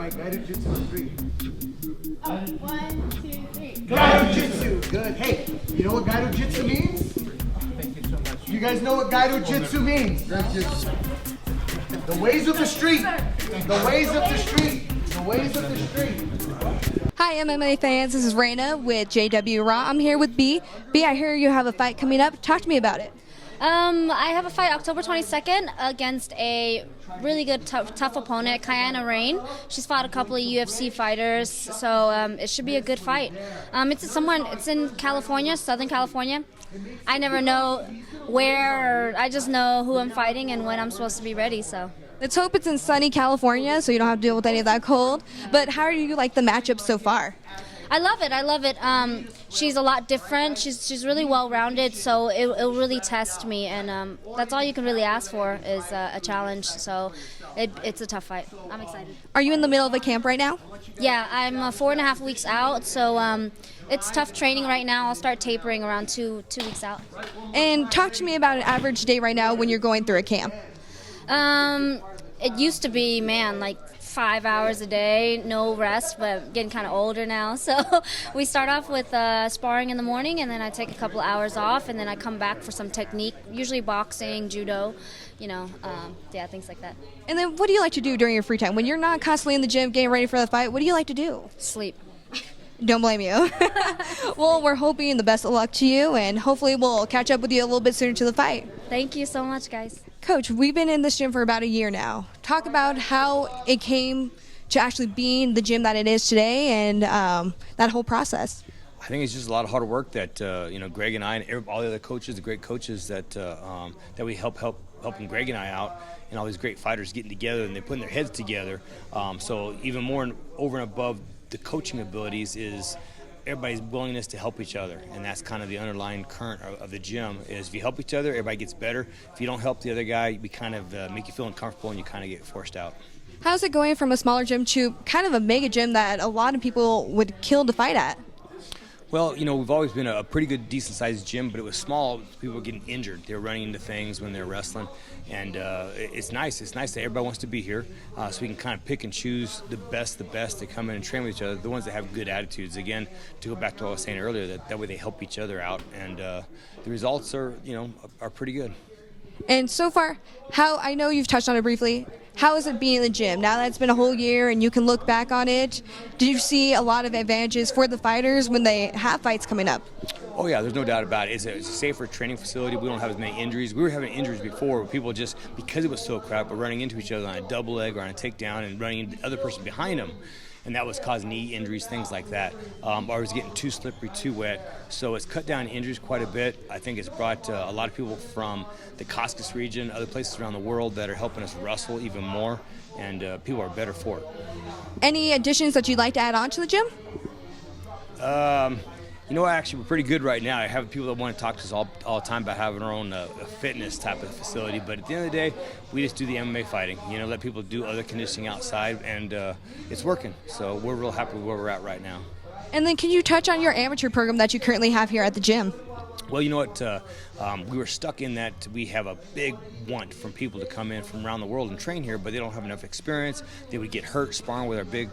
right, Gaido Jitsu on 3. Oh, 1, 2, 3. Gaido Jitsu, good. Hey, you know what Gaido Jitsu means? Thank you so much. You guys know what Gaido Jitsu means? The ways of the street. The ways of the street. The ways of the street. Hi MMA fans, this is Raina with JW Raw. I'm here with Bee. Bee, I hear you have a fight coming up. Talk to me about it. I have a fight October 22nd against a really good, tough opponent, Kiana Rain. She's fought a couple of UFC fighters, so it should be a good fight. It's in California, Southern California. I never know where, I just know who I'm fighting and when I'm supposed to be ready, so. Let's hope it's in sunny California so you don't have to deal with any of that cold. But how do you like the matchup so far? I love it. I love it. She's a lot different. She's really well-rounded, so it'll really test me, and that's all you can really ask for is a challenge. So it's a tough fight. I'm excited. Are you in the middle of a camp right now? Yeah, I'm 4.5 weeks out, so it's tough training right now. I'll start tapering around two weeks out. And talk to me about an average day right now when you're going through a camp. It used to be, man, like 5 hours a day, no rest, but I'm getting kind of older now. So we start off with sparring in the morning, and then I take a couple hours off, and then I come back for some technique, usually boxing, judo, yeah, things like that. And then what do you like to do during your free time? When you're not constantly in the gym getting ready for the fight, what do you like to do? Sleep. Don't blame you. Well, we're hoping the best of luck to you, and hopefully we'll catch up with you a little bit sooner to the fight. Thank you so much, guys. Coach, we've been in this gym for about a year now. Talk about how it came to actually being the gym that it is today and that whole process. I think it's just a lot of hard work that Greg and I and all the other coaches, the great coaches that we helping Greg and I out, and all these great fighters getting together and they're putting their heads together. So even more over and above the coaching abilities is everybody's willingness to help each other, and that's kind of the underlying current of the gym. Is if you help each other, everybody gets better. If you don't help the other guy, we kind of make you feel uncomfortable and you kind of get forced out. How's it going from a smaller gym to kind of a mega gym that a lot of people would kill to fight at? Well, we've always been a pretty good, decent-sized gym, but it was small. People were getting injured. They were running into things when they were wrestling, and it's nice. It's nice that everybody wants to be here, so we can kind of pick and choose the best to come in and train with each other, the ones that have good attitudes. Again, to go back to what I was saying earlier, that way they help each other out, and the results are pretty good. And so far, I know you've touched on it briefly, how is it being in the gym? Now that it's been a whole year and you can look back on it, did you see a lot of advantages for the fighters when they have fights coming up? Oh yeah, there's no doubt about it. It's a safer training facility. We don't have as many injuries. We were having injuries before where people just, because it was so crowded, were running into each other on a double leg or on a takedown and running into the other person behind them. And that was causing knee injuries, things like that. Or it was getting too slippery, too wet. So it's cut down injuries quite a bit. I think it's brought a lot of people from the Caucasus region, other places around the world that are helping us wrestle even more, and people are better for it. Any additions that you'd like to add on to the gym? Actually, we're pretty good right now. I have people that want to talk to us all the time about having our own fitness type of facility. But at the end of the day, we just do the MMA fighting. Let people do other conditioning outside, and it's working. So we're real happy with where we're at right now. And then can you touch on your amateur program that you currently have here at the gym? Well, you know what? We were stuck in that we have a big want from people to come in from around the world and train here, but they don't have enough experience. They would get hurt sparring with our big,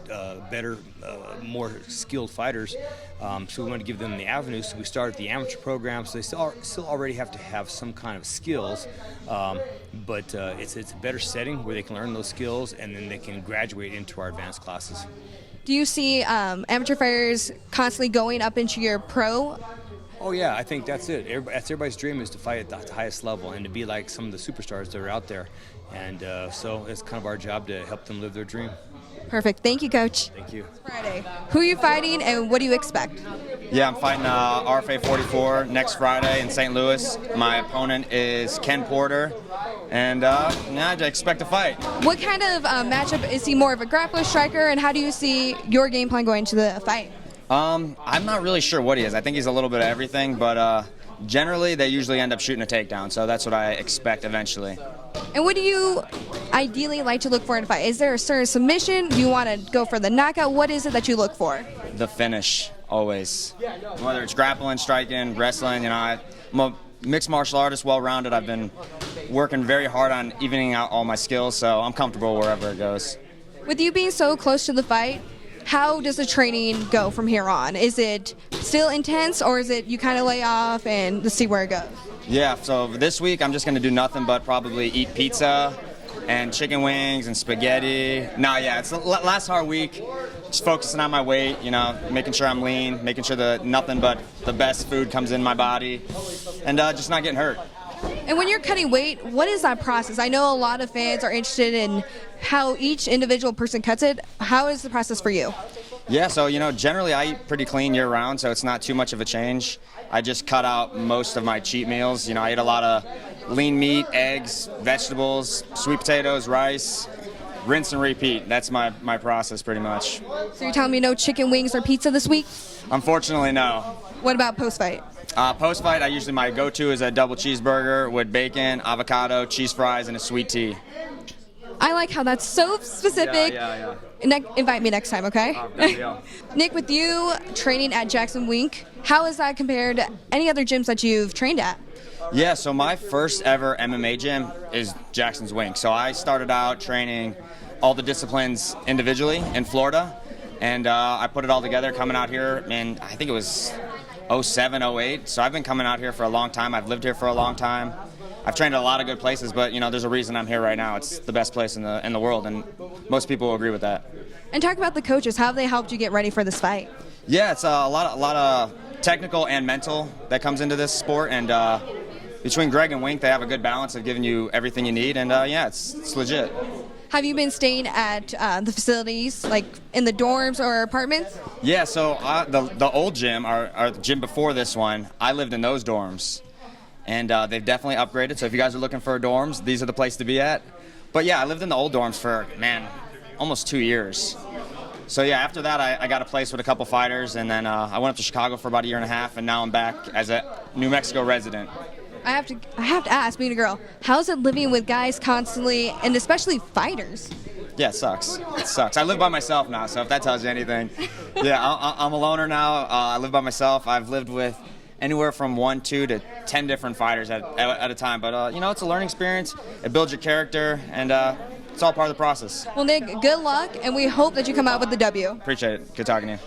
better, more skilled fighters. So we wanted to give them the avenue. So we started the amateur program. So they still already have to have some kind of skills, but it's a better setting where they can learn those skills and then they can graduate into our advanced classes. Do you see amateur fighters constantly going up into your pro? Oh yeah, I think that's it. That's everybody's dream, is to fight at the highest level and to be like some of the superstars that are out there. And so it's kind of our job to help them live their dream. Perfect. Thank you, Coach. Thank you. Friday. Who are you fighting and what do you expect? Yeah, I'm fighting RFA 44 next Friday in St. Louis. My opponent is Ken Porter, and I expect a fight. What kind of matchup? Is he more of a grappler, striker, and how do you see your game plan going to the fight? I'm not really sure what he is. I think he's a little bit of everything, but generally they usually end up shooting a takedown, so that's what I expect eventually. And what do you ideally like to look for in a fight? Is there a certain submission? Do you want to go for the knockout? What is it that you look for? The finish, always. Whether it's grappling, striking, wrestling, I'm a mixed martial artist, well-rounded. I've been working very hard on evening out all my skills, so I'm comfortable wherever it goes. With you being so close to the fight, how does the training go from here on? Is it still intense, or is it you kind of lay off and let's see where it goes? Yeah, so this week I'm just going to do nothing but probably eat pizza and chicken wings and spaghetti. No, yeah, it's the last hard week. Just focusing on my weight, you know, making sure I'm lean, making sure that nothing but the best food comes in my body, and just not getting hurt. And when you're cutting weight, what is that process? I know a lot of fans are interested in how each individual person cuts it. How is the process for you? Yeah, so, you know, generally I eat pretty clean year round, so it's not too much of a change. I just cut out most of my cheat meals. You know, I eat a lot of lean meat, eggs, vegetables, sweet potatoes, rice, rinse and repeat. That's my process pretty much. So you're telling me no chicken wings or pizza this week? Unfortunately, no. What about post-fight? Post-fight, my go-to is a double cheeseburger with bacon, avocado, cheese fries, and a sweet tea. I like how that's so specific. Yeah. Invite me next time, okay? There you go. Nick, with you training at JacksonWink, how is that compared to any other gyms that you've trained at? Yeah, so my first ever MMA gym is JacksonWink. So I started out training all the disciplines individually in Florida, and I put it all together coming out here, and I think it was 07, 08. So I've been coming out here for a long time. I've lived here for a long time. I've trained at a lot of good places, but you know, there's a reason I'm here right now. It's the best place in the world, and most people will agree with that. And talk about the coaches. How have they helped you get ready for this fight? Yeah, it's a lot of technical and mental that comes into this sport, and between Greg and Wink, they have a good balance of giving you everything you need, and yeah, it's legit. Have you been staying at the facilities, like in the dorms or apartments? Yeah, so the old gym, our gym before this one, I lived in those dorms. And they've definitely upgraded, so if you guys are looking for dorms, these are the place to be at. But yeah, I lived in the old dorms for, man, almost 2 years. So yeah, after that, I got a place with a couple fighters, and then I went up to Chicago for about a year and a half, and now I'm back as a New Mexico resident. I have to ask, being a girl, how's it living with guys constantly, and especially fighters? Yeah, it sucks. It sucks. I live by myself now, so if that tells you anything. Yeah, I'm a loner now. I live by myself. I've lived with anywhere from 1, 2 to 10 different fighters at a time. But, you know, it's a learning experience. It builds your character, and it's all part of the process. Well, Nick, good luck, and we hope that you come out with the W. Appreciate it. Good talking to you.